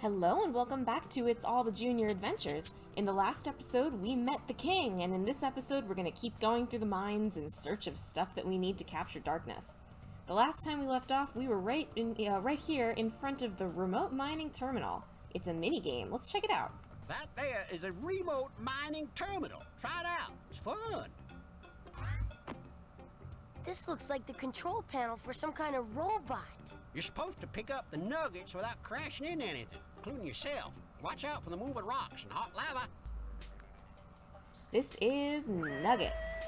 Hello and welcome back to It's All the Junior Adventures. In the last episode, we met the king, and in this episode, we're going to keep going through the mines in search of stuff that we need to capture darkness. The last time we left off, we were right here in front of the remote mining terminal. It's a mini game. Let's check it out. That there is a remote mining terminal. Try it out. It's fun. This looks like the control panel for some kind of robot. You're supposed to pick up the nuggets without crashing into anything, including yourself. Watch out for the moving rocks and hot lava. This is Nuggets,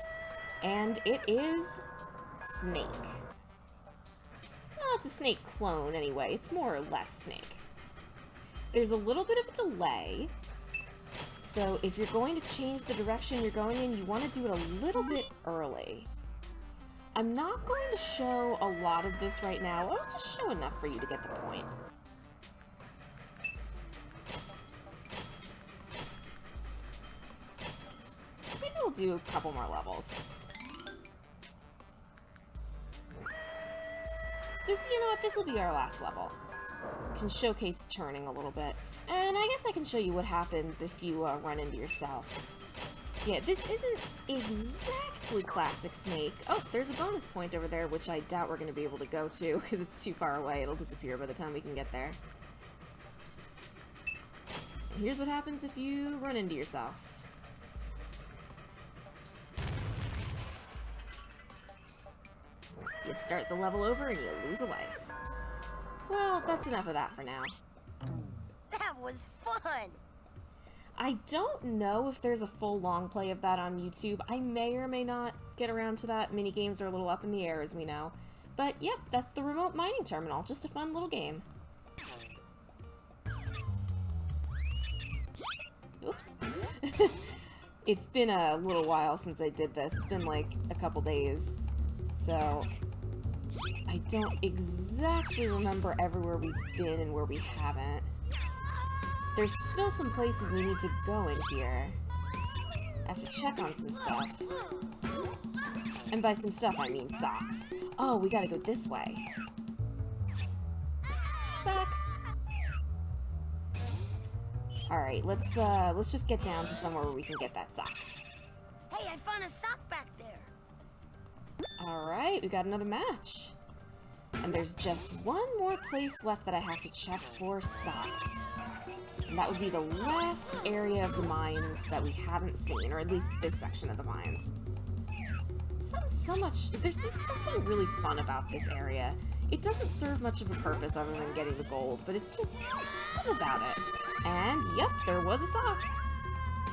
and it is Snake. Well, it's a Snake clone anyway. It's more or less Snake. There's a little bit of a delay, so if you're going to change the direction you're going in, you want to do it a little bit early. I'm not going to show a lot of this right now. I'll just show enough for you to get the point. Maybe we'll do a couple more levels. You know what? This will be our last level. We can showcase turning a little bit. And I guess I can show you what happens if you run into yourself. Yeah, this isn't exactly classic Snake. Oh, there's a bonus point over there, which I doubt we're going to be able to go to, because it's too far away. It'll disappear by the time we can get there. And here's what happens if you run into yourself. You start the level over and you lose a life. Well, that's enough of that for now. That was fun! I don't know if there's a full long play of that on YouTube. I may or may not get around to that. Minigames are a little up in the air, as we know. But, yep, that's the remote mining terminal. Just a fun little game. Oops. It's been a little while since I did this. It's been like a couple days. So, I don't exactly remember everywhere we've been and where we haven't. There's still some places we need to go in here. I have to check on some stuff. And by some stuff, I mean socks. Oh, we gotta go this way. Sock! Alright, let's just get down to somewhere where we can get that sock. Hey, I found a sock back there! Alright, we got another match. And there's just one more place left that I have to check for socks. And that would be the last area of the mines that we haven't seen, or at least this section of the mines. There's something really fun about this area. It doesn't serve much of a purpose other than getting the gold, but it's just something about it. And, yep, there was a sock.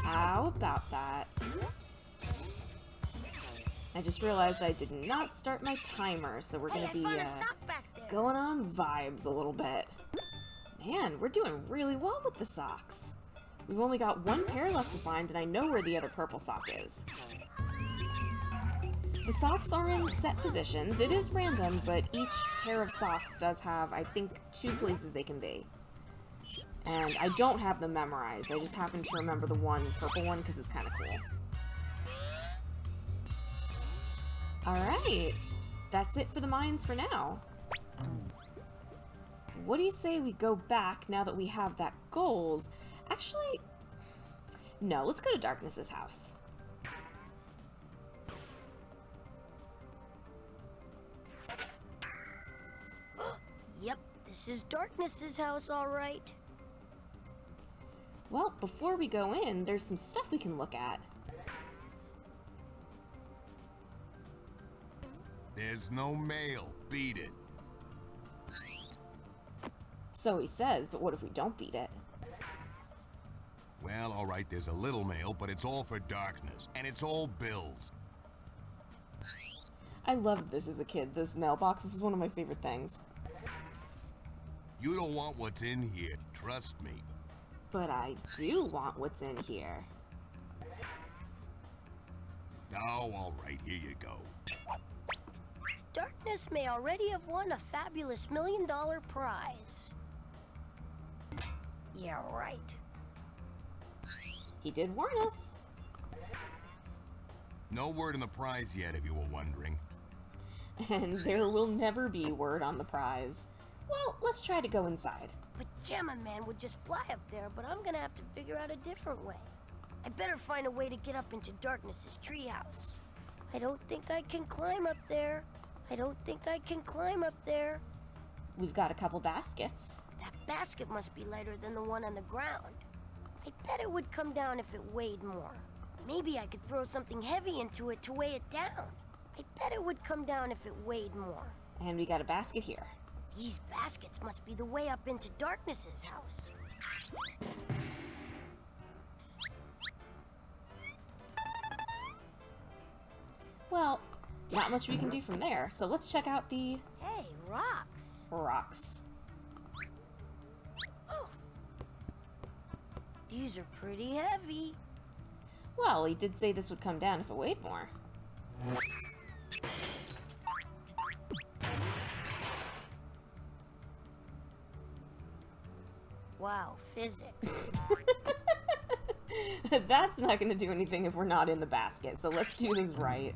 How about that? I just realized I did not start my timer, so we're gonna be going on vibes a little bit. Man, we're doing really well with the socks. We've only got one pair left to find, and I know where the other purple sock is. The socks are in set positions. It is random, but each pair of socks does have, I think, 2 places they can be. And I don't have them memorized. I just happen to remember the one purple one because it's kind of cool. Alright, that's it for the mines for now. What do you say we go back now that we have that gold? Actually, no, let's go to Darkness's house. Yep, this is Darkness's house, all right. Well, before we go in, there's some stuff we can look at. There's no mail. Beat it. So he says, but what if we don't beat it? Well, all right, there's a little mail, but it's all for Darkness, and it's all bills. I loved this as a kid, this mailbox. This is one of my favorite things. You don't want what's in here, trust me. But I do want what's in here. Oh, all right, here you go. Darkness may already have won a fabulous $1 million prize. Yeah, right. He did warn us. No word on the prize yet, if you were wondering. And there will never be word on the prize. Well, let's try to go inside. Pajama Man would just fly up there, but I'm gonna have to figure out a different way. I better find a way to get up into Darkness's treehouse. I don't think I can climb up there. I don't think I can climb up there. We've got a couple baskets. That basket must be lighter than the one on the ground. I bet it would come down if it weighed more. Maybe I could throw something heavy into it to weigh it down. I bet it would come down if it weighed more. And we got a basket here. These baskets must be the way up into Darkness's house. Well, not much we can do from there, so let's check out the Hey, rocks. rocks. Oh. These are pretty heavy. Well, he did say this would come down if it weighed more. Wow, physics. That's not going to do anything if we're not in the basket, so let's do this right.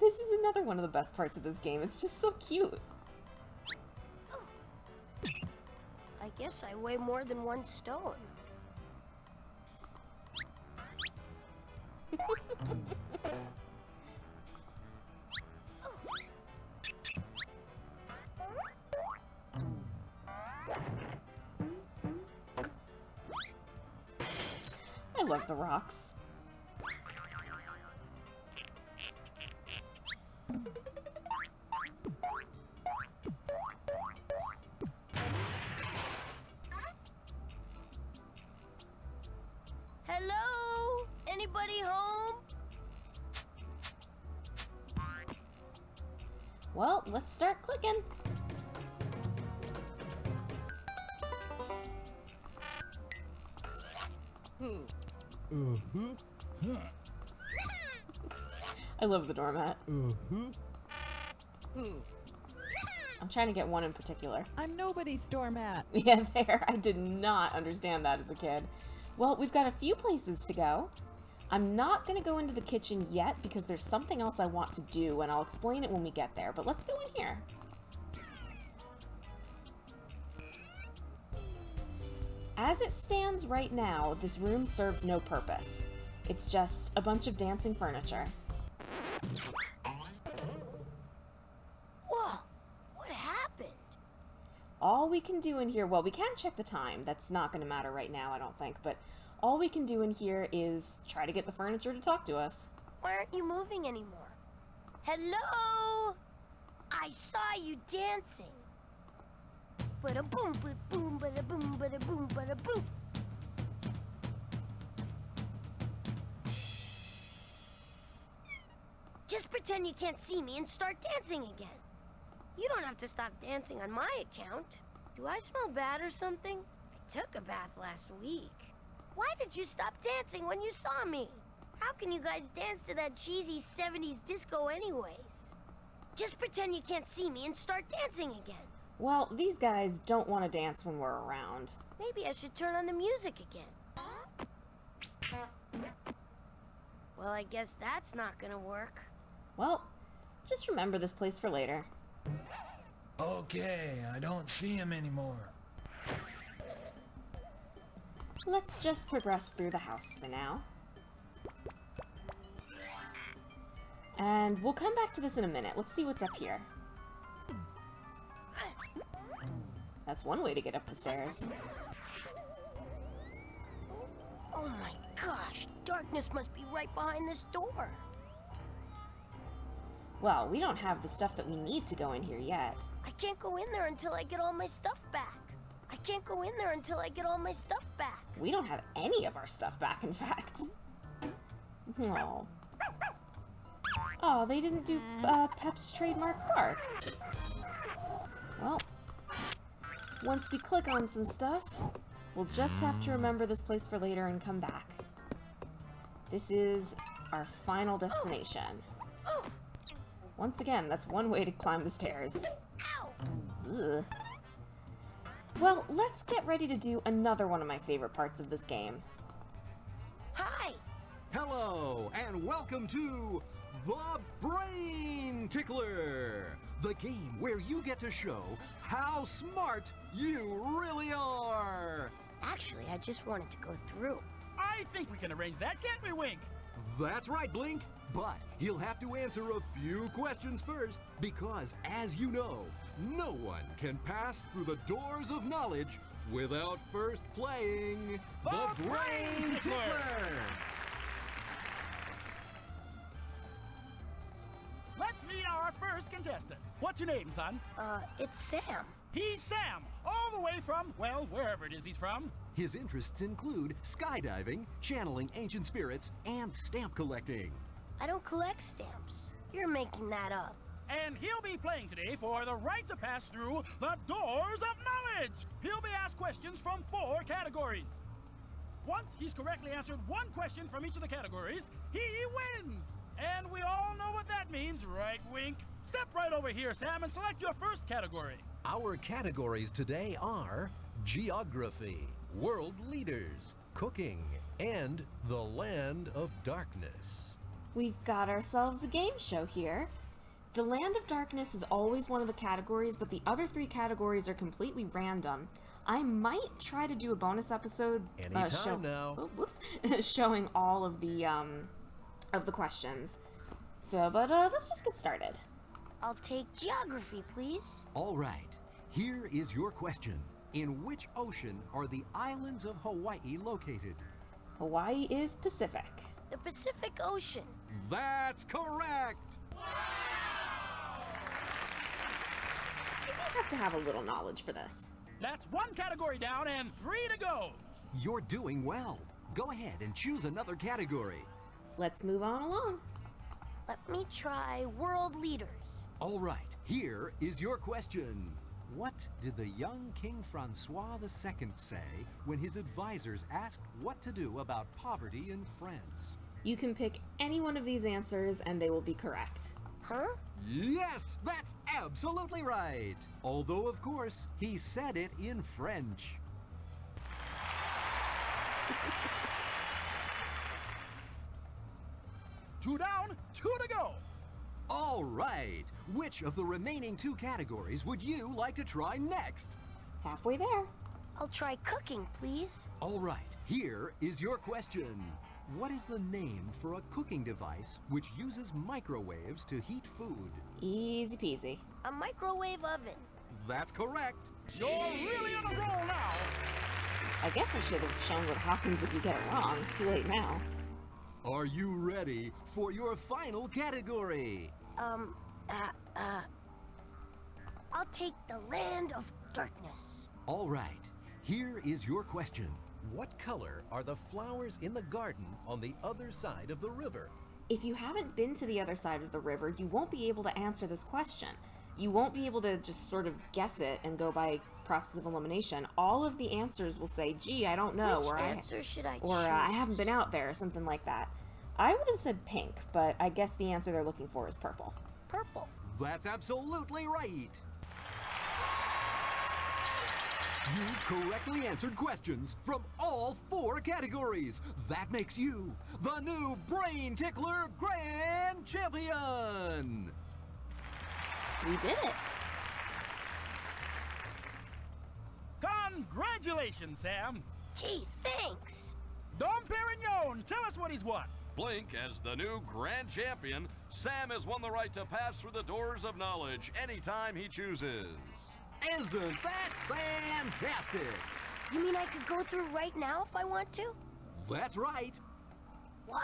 This is another one of the best parts of this game. It's just so cute. I guess I weigh more than 1 stone. I love the rocks. Hello? Anybody home? Well, let's start clicking. I love the doormat. I'm trying to get one in particular. I'm nobody's doormat. Yeah, there. I did not understand that as a kid. Well, we've got a few places to go. I'm not going to go into the kitchen yet because there's something else I want to do, and I'll explain it when we get there. But let's go in here. As it stands right now, this room serves no purpose. It's just a bunch of dancing furniture. Whoa, what happened? All we can do in here, well, we can check the time. That's not going to matter right now, I don't think. But all we can do in here is try to get the furniture to talk to us. Why aren't you moving anymore? Hello? I saw you dancing. Bada boom, bada boom, bada boom, bada boom, bada boom. Just pretend you can't see me and start dancing again. You don't have to stop dancing on my account. Do I smell bad or something? I took a bath last week. Why did you stop dancing when you saw me? How can you guys dance to that cheesy 70s disco anyways? Just pretend you can't see me and start dancing again. Well, these guys don't want to dance when we're around. Maybe I should turn on the music again. Well, I guess that's not gonna work. Well, just remember this place for later. Okay, I don't see him anymore. Let's just progress through the house for now. And we'll come back to this in a minute. Let's see what's up here. That's one way to get up the stairs. Oh my gosh, darkness must be right behind this door. Well, we don't have the stuff that we need to go in here yet. I can't go in there until I get all my stuff back. I can't go in there until I get all my stuff back. We don't have any of our stuff back, in fact. Oh. Oh, they didn't do Pep's trademark bark. Well, once we click on some stuff, we'll just have to remember this place for later and come back. This is our final destination. Once again, that's one way to climb the stairs. Ugh. Well, let's get ready to do another one of my favorite parts of this game. Hello, and welcome to The Brain Tickler, the game where you get to show how smart you really are. Actually, I just wanted to go through. I think we can arrange that, can't we, Wink? That's right, Blink. But he'll have to answer a few questions first, because, as you know, no one can pass through the doors of knowledge without first playing The Brain Tickler. Let's meet our first contestant. What's your name, son? It's Sam. He's Sam, all the way from, well, wherever it is he's from. His interests include skydiving, channeling ancient spirits, and stamp collecting. I don't collect stamps. You're making that up. And he'll be playing today for the right to pass through the doors of knowledge. He'll be asked questions from 4 categories. Once he's correctly answered one question from each of the categories, he wins. And we all know what that means, right, Wink? Step right over here, Sam, and select your first category. Our categories today are geography, world leaders, cooking, and the land of darkness. We've got ourselves a game show here. The Land of Darkness is always one of the categories, but the other 3 categories are completely random. I might try to do a bonus episode Anytime now. showing all of the questions. So, but let's just get started. I'll take geography, please. All right, here is your question. In which ocean are the islands of Hawaii located? Hawaii is Pacific. The Pacific Ocean. That's correct! You do have to have a little knowledge for this. That's 1 category down and 3 to go. You're doing well. Go ahead and choose another category. Let's move on along. Let me try world leaders. All right, here is your question. What did the young King Francois II say when his advisors asked what to do about poverty in France? You can pick any one of these answers and they will be correct. Huh? Yes, that's absolutely right. Although, of course, he said it in French. 2 down, 2 to go. All right, which of the remaining 2 categories would you like to try next? Halfway there. I'll try cooking, please. All right, here is your question. What is the name for a cooking device which uses microwaves to heat food? Easy peasy. A microwave oven. That's correct. You're really on a roll now. I guess I should have shown what happens if you get it wrong. Too late now. Are you ready for your final category? I'll take the Land of Darkness. All right, here is your question. What color are the flowers in the garden on the other side of the river? If you haven't been to the other side of the river, you won't be able to answer this question. You won't be able to just sort of guess it and go by process of elimination. All of the answers will say, gee, I don't know, Which answer should I choose? I haven't been out there, or something like that. I would have said pink, but I guess the answer they're looking for is purple. Purple. That's absolutely right. You correctly answered questions from all 4 categories. That makes you the new Brain Tickler Grand Champion. We did it. Congratulations, Sam. Gee, thanks. Dom Perignon, tell us what he's won. Blink, as the new grand champion, Sam has won the right to pass through the doors of knowledge anytime he chooses. Isn't that fantastic? You mean I could go through right now if I want to? That's right. Wow.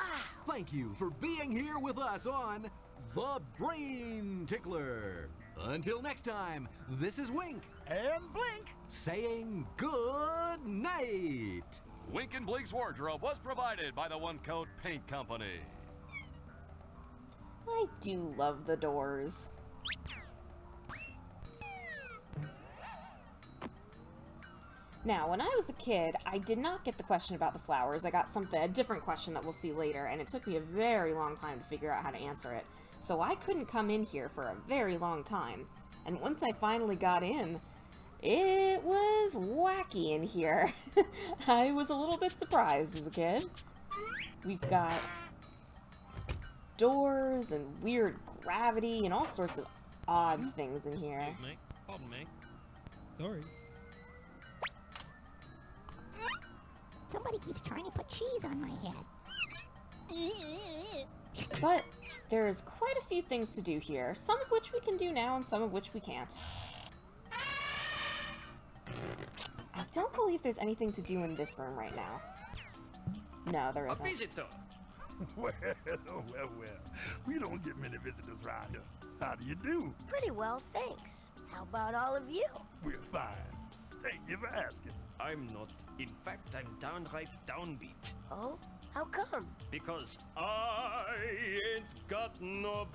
Thank you for being here with us on The Brain Tickler. Until next time, this is Wink And Blink. saying good night. Wink and Blink's wardrobe was provided by the One Coat Paint Company. I do love the Doors. Now, when I was a kid, I did not get the question about the flowers. I got a different question that we'll see later, and it took me a very long time to figure out how to answer it. So I couldn't come in here for a very long time. And once I finally got in, it was wacky in here. I was a little bit surprised as a kid. We've got doors and weird gravity and all sorts of odd things in here. Excuse me. Pardon me. Sorry. Somebody keeps trying to put cheese on my head. But there's quite a few things to do here, some of which we can do now and some of which we can't. I don't believe there's anything to do in this room right now. No, there A isn't. visitor. Well, well. We don't get many visitors around here. How do you do? Pretty well, thanks. How about all of you? We're fine. Thank you for asking. I'm not. In fact, I'm downright downbeat. Oh? How come? Because I ain't got nobody.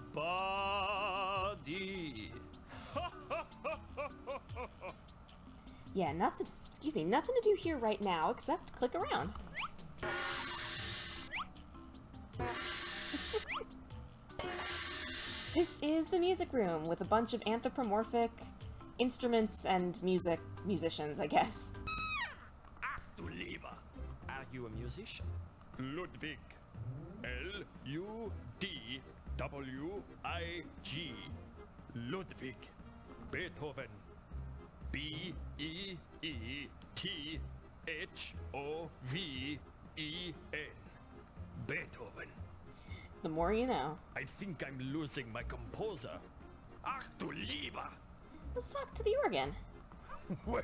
Yeah, nothing to do here right now except click around. This is the music room with a bunch of anthropomorphic instruments and musicians, I guess. Ach du lieber. Are you a musician? Ludwig. L-U-D-W-I-G. Ludwig. Beethoven. B-E-E-T-H-O-V-E-N. Beethoven. The more you know. I think I'm losing my composer. Ach du lieber. Let's talk to the organ. Well.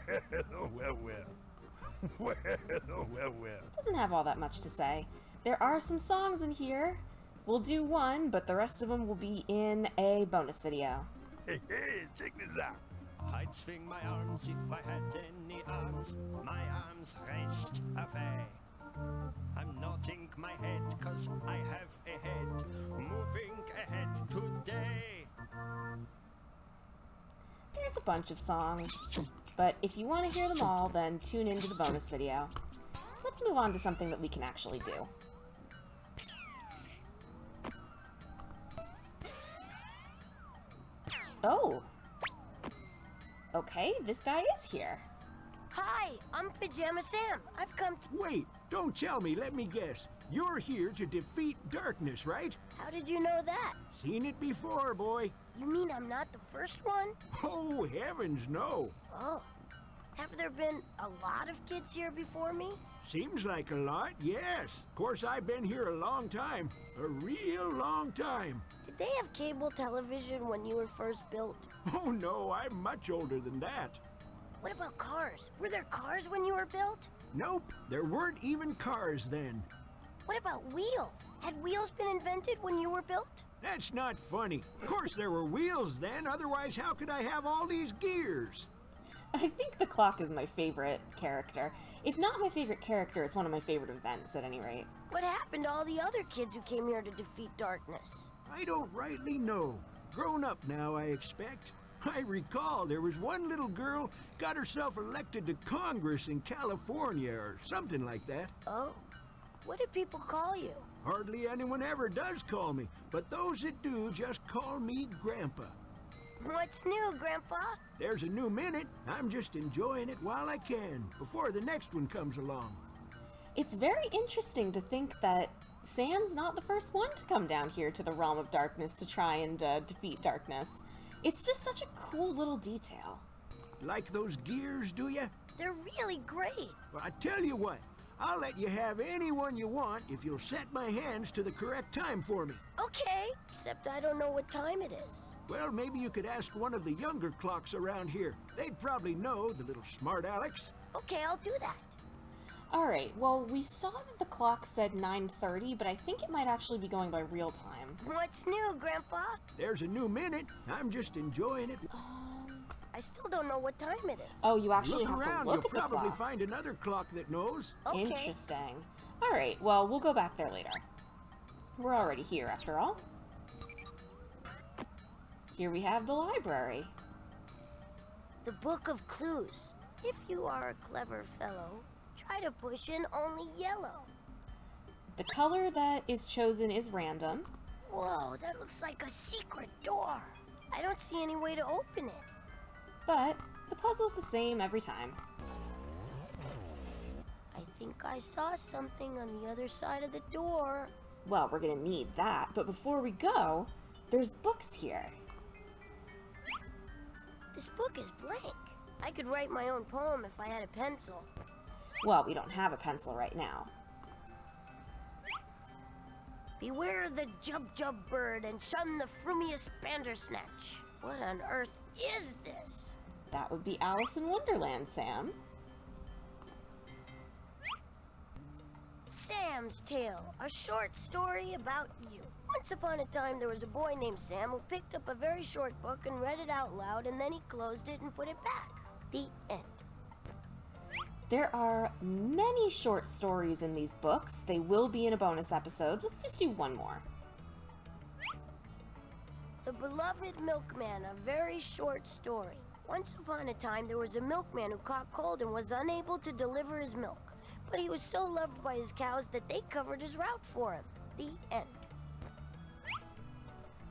Doesn't have all that much to say. There are some songs in here. We'll do one, but the rest of them will be in a bonus video. Hey, check this out. I'd swing my arms if I had any arms. My arms rest away. I'm nodding my head 'cause I have a head. Moving ahead today. There's a bunch of songs, but if you want to hear them all, then tune into the bonus video. Let's move on to something that we can actually do. Oh! Okay, this guy is here. Hi, I'm Pajama Sam. I've come to... Wait, don't tell me, let me guess. You're here to defeat darkness, right? How did you know that? Seen it before, boy. You mean I'm not the first one? Oh, heavens, no. Oh. Have there been a lot of kids here before me? Seems like a lot, yes. Of course, I've been here a long time. A real long time. Did they have cable television when you were first built? Oh, no, I'm much older than that. What about cars? Were there cars when you were built? Nope, there weren't even cars then. What about wheels? Had wheels been invented when you were built? That's not funny. Of course there were wheels then, otherwise how could I have all these gears? I think the clock is my favorite character. If not my favorite character, it's one of my favorite events at any rate. What happened to all the other kids who came here to defeat darkness? I don't rightly know. Grown up now, I expect. I recall there was one little girl got herself elected to Congress in California or something like that. Oh. What do people call you? Hardly anyone ever does call me, but those that do just call me Grandpa. What's new, Grandpa? There's a new minute. I'm just enjoying it while I can, before the next one comes along. It's very interesting to think that Sam's not the first one to come down here to the realm of darkness to try and defeat darkness. It's just such a cool little detail. Like those gears, do ya? They're really great. Well, I tell you what, I'll let you have any one you want if you'll set my hands to the correct time for me. Okay, except I don't know what time it is. Well, maybe you could ask one of the younger clocks around here. They'd probably know, the little smart Alex. Okay, I'll do that. Alright, well, we saw that the clock said 9:30, but I think it might actually be going by real time. What's new, Grandpa? There's a new minute. I'm just enjoying it. I still don't know what time it is. Oh, you actually Look have around, to look you'll at the probably clock. find another clock that knows. Okay. Interesting. Alright, well, we'll go back there later. We're already here, after all. Here we have the library. The Book of Clues. If you are a clever fellow, try to push in only yellow. The color that is chosen is random. Whoa, that looks like a secret door. I don't see any way to open it. But the puzzle's the same every time. I think I saw something on the other side of the door. Well, we're gonna need that, but before we go, there's books here. This book is blank. I could write my own poem if I had a pencil. Well, we don't have a pencil right now. Beware the jub-jub bird and shun the frumious bandersnatch. What on earth is this? That would be Alice in Wonderland, Sam. Sam's Tale, a short story about you. Once upon a time, there was a boy named Sam who picked up a very short book and read it out loud, and then he closed it and put it back. The end. There are many short stories in these books. They will be in a bonus episode. Let's just do one more. The Beloved Milkman, a very short story. Once upon a time, there was a milkman who caught cold and was unable to deliver his milk. But he was so loved by his cows that they covered his route for him. The end.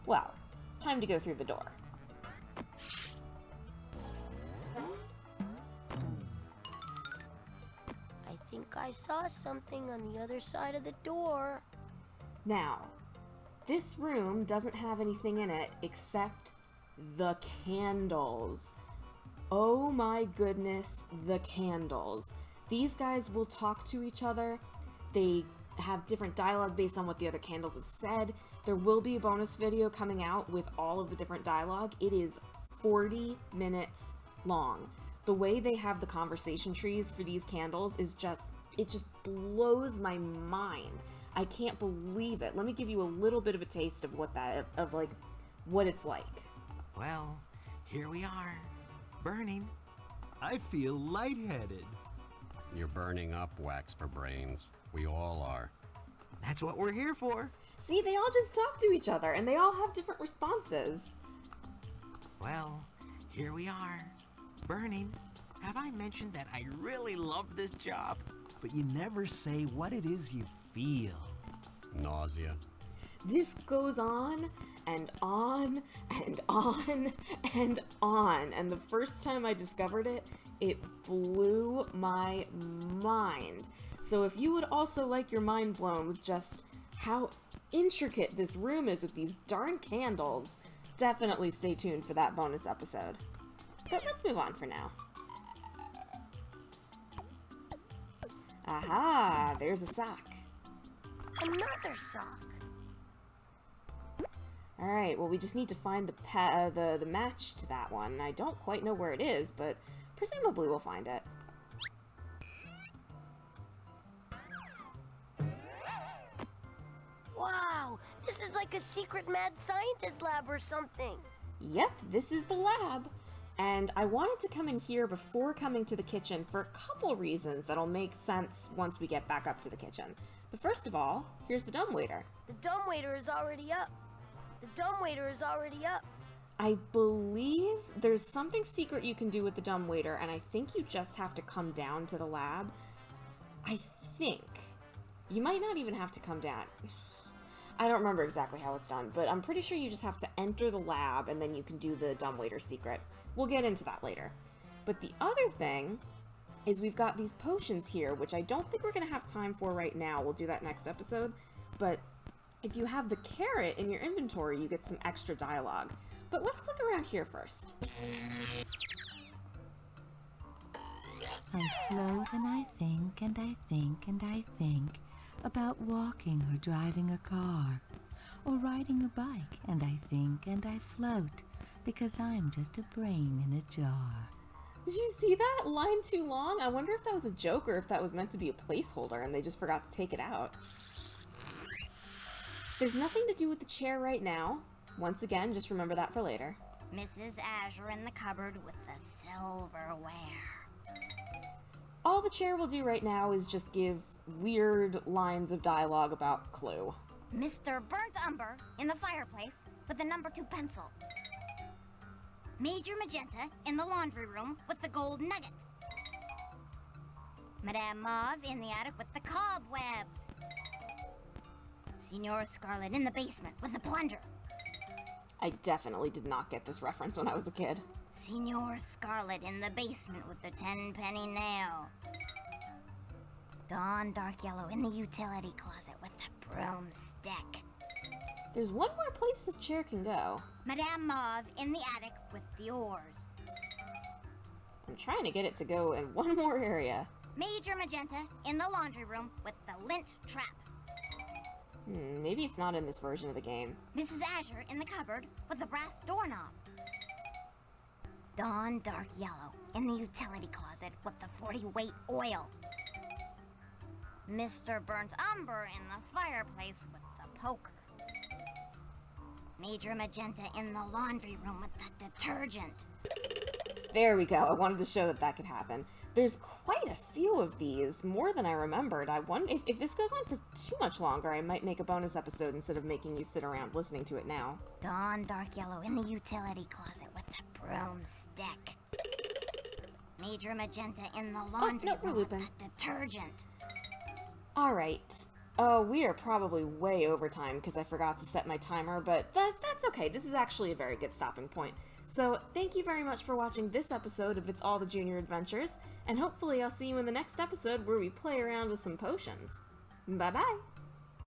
Well, time to go through the door. I think I saw something on the other side of the door. Now, this room doesn't have anything in it except the candles. Oh my goodness, the candles. These guys will talk to each other. They have different dialogue based on what the other candles have said. There will be a bonus video coming out with all of the different dialogue. It is 40 minutes long. The way they have the conversation trees for these candles is just blows my mind. I can't believe it. Let me give you a little bit of a taste of what it's like. Well, here we are, burning. I feel lightheaded. You're burning up, wax for brains. We all are. That's what we're here for. See, they all just talk to each other, and they all have different responses. Well, here we are, burning. Have I mentioned that I really love this job? But you never say what it is you feel. Nausea. This goes on and on and on and on. And the first time I discovered it, it blew my mind. So if you would also like your mind blown with just how intricate this room is with these darn candles, definitely stay tuned for that bonus episode. But let's move on for now. Aha, there's a sock. Another sock. Alright, well we just need to find the match to that one. I don't quite know where it is, but presumably we'll find it. Wow, this is like a secret mad scientist lab or something. Yep, this is the lab. And I wanted to come in here before coming to the kitchen for a couple reasons that'll make sense once we get back up to the kitchen. But first of all, here's the dumbwaiter. The dumbwaiter is already up. The dumbwaiter is already up. I believe there's something secret you can do with the dumbwaiter, and I think you just have to come down to the lab. I think. You might not even have to come down. I don't remember exactly how it's done, but I'm pretty sure you just have to enter the lab and then you can do the dumbwaiter secret. We'll get into that later. But the other thing is we've got these potions here, which I don't think we're going to have time for right now. We'll do that next episode. But if you have the carrot in your inventory, you get some extra dialogue. But let's click around here first. I float and I think and I think and I think about walking or driving a car or riding a bike, and I think and I float because I'm just a brain in a jar. Did you see that? Line too long? I wonder if that was a joke or if that was meant to be a placeholder and they just forgot to take it out. There's nothing to do with the chair right now. Once again, just remember that for later. Mrs. Azure in the cupboard with the silverware. All the chair will do right now is just give weird lines of dialogue about Clue. Mr. Burnt Umber in the fireplace with the number 2 pencil. Major Magenta in the laundry room with the gold nugget. Madame Mauve in the attic with the cobwebs. Signor Scarlet in the basement with the plunger. I definitely did not get this reference when I was a kid. Signor Scarlet in the basement with the 10-penny nail. Dawn dark yellow in the utility closet with the broomstick. There's one more place this chair can go. Madame Mauve in the attic with the oars. I'm trying to get it to go in one more area. Major Magenta in the laundry room with the lint trap. Maybe it's not in this version of the game. Mrs. Azure in the cupboard with the brass doorknob. Dawn dark yellow in the utility closet with the 40-weight oil. Mr. Burnt Umber in the fireplace with the poker. Major Magenta in the laundry room with the detergent. There we go. I wanted to show that that could happen. There's quite a few of these, more than I remembered. I wonder if this goes on for too much longer, I might make a bonus episode instead of making you sit around listening to it now. Dawn dark yellow in the utility closet with the broomstick. Major Magenta in the laundry room with the detergent. Alright. We are probably way over time because I forgot to set my timer, but that's okay. This is actually a very good stopping point. So, thank you very much for watching this episode of It's All the Junior Adventures, and hopefully I'll see you in the next episode where we play around with some potions. Bye-bye!